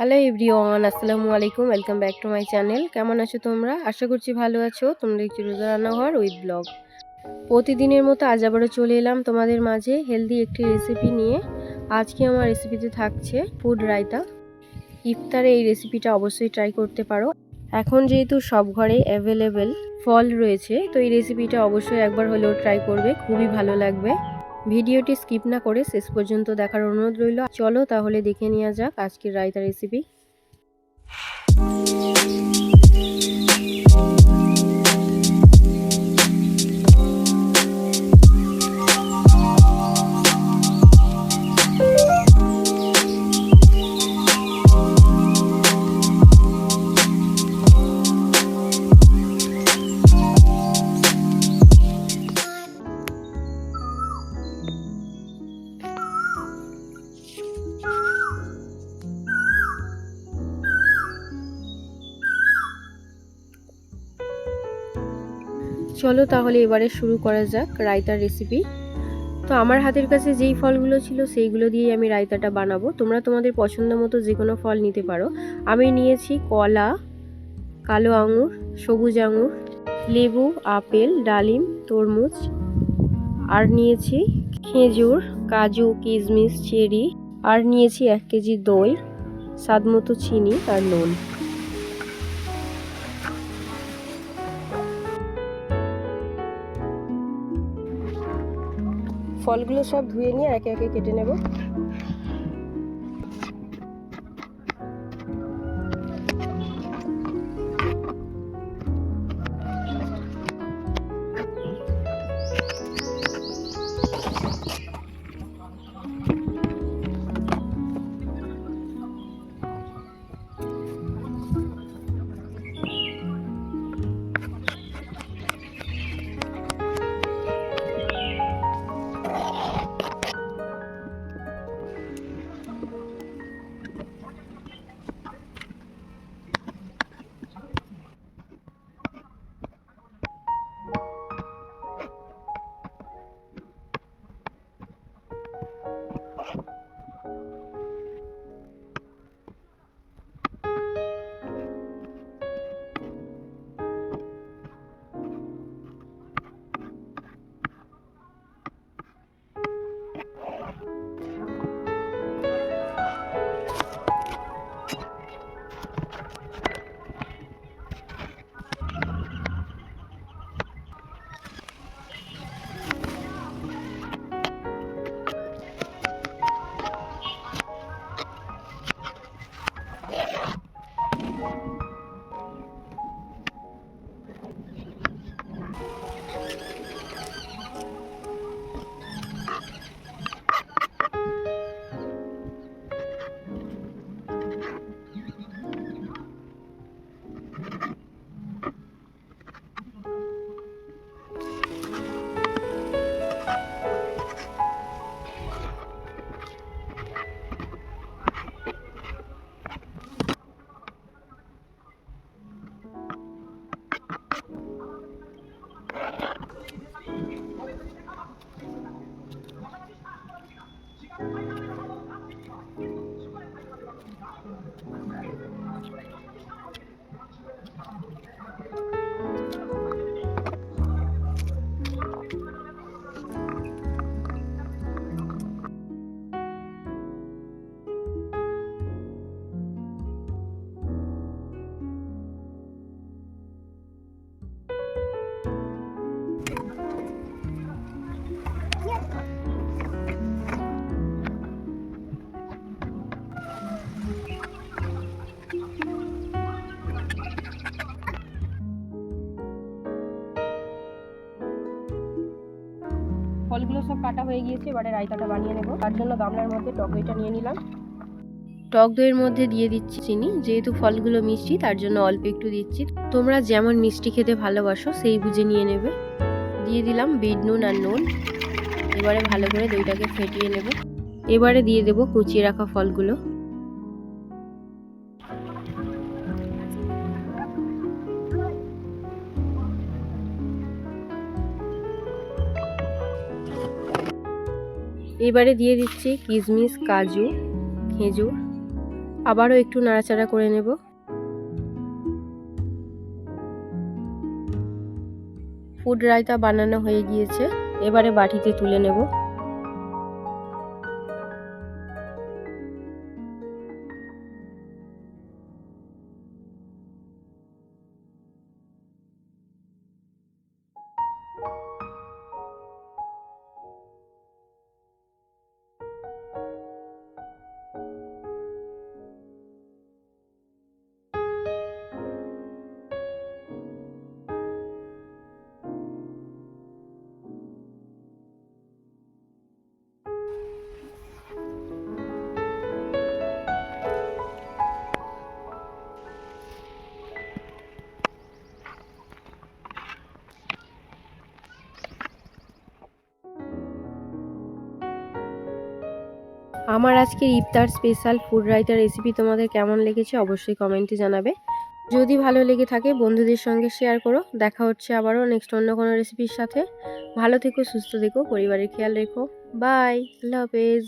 Hello everyone, আসসালামু আলাইকুম। Welcome back to my channel. কেমন আছো তোমরা? আশা করছি ভালো আছো। তোমরা দেখছি রোজা রান্নাঘর উইথ ব্লগ। প্রতিদিনের মতো আজ আবারও চলে এলাম তোমাদের মাঝে হেলদি একটি রেসিপি নিয়ে। আজকে আমার রেসিপিতে থাকছে ফুড রায়তা। ইফতারে এই রেসিপিটা অবশ্যই ট্রাই করতে পারো। এখন যেহেতু সব ঘরে অ্যাভেলেবেল ফল রয়েছে, তো এই রেসিপিটা অবশ্যই একবার হলেও ট্রাই করবে, খুবই ভালো লাগবে। ভিডিওটি স্কিপ না করে শেষ পর্যন্ত দেখার অনুরোধ রইল। চলো তাহলে দেখে নেওয়া যাক আজকের রায়তা রেসিপি। চলো তাহলে এবারে শুরু করা যাক রায়তার রেসিপি। তো আমার হাতের কাছে যেই ফলগুলো ছিল সেইগুলো দিয়েই আমি রায়তাটা বানাবো। তোমরা তোমাদের পছন্দ মতো যে কোনো ফল নিতে পারো। আমি নিয়েছি কলা, কালো আঙুর, সবুজ আঙুর, লেবু, আপেল, ডালিম, তরমুজ, আর নিয়েছি খেজুর, কাজু, কিশমিশ, চেরি, আর নিয়েছি 1 কেজি দই, স্বাদমতো চিনি আর নুন। ফলগুলো সব ধুয়ে নিয়ে একে একে কেটে নেব। ফলগুলো সব কাটা হয়ে গিয়েছে, এবারে রায়তাটা বানিয়ে নেব। তার জন্য গামলার মধ্যে টক দইটা নিয়ে নিলাম। টক দইয়ের মধ্যে দিয়ে দিচ্ছি চিনি। যেহেতু ফলগুলো মিষ্টি তার জন্য অল্প একটু দিচ্ছি। তোমরা যেমন মিষ্টি খেতে ভালোবাসো সেই বুঝে নিয়ে নেবে। দিয়ে দিলাম বিট নুন আর নুন। এবারে ভালো করে দইটাকে ফেটিয়ে নেব। এবারে দিয়ে দেব কুচিয়ে রাখা ফলগুলো। এবারে দিয়ে দিচ্ছি কিশমিশ, কাজু, খেজুর, আবারও একটু নাড়াচাড়া করে নেব। ফুড রায়তা বানানো হয়ে গিয়েছে, এবারে বাটিতে তুলে নেব। আমার আজকের ইফতার স্পেশাল ফুড রায়তা রেসিপি তোমাদের কেমন লেগেছে অবশ্যই কমেন্টে জানাবে। যদি ভালো লেগে থাকে বন্ধুদের সঙ্গে শেয়ার করো। দেখা হচ্ছে আবারও নেক্সট অন্য কোনো রেসিপির সাথে। ভালো থেকো, সুস্থ থেকো, পরিবারের খেয়াল রেখো। বাই, আল্লাহ হাফেজ।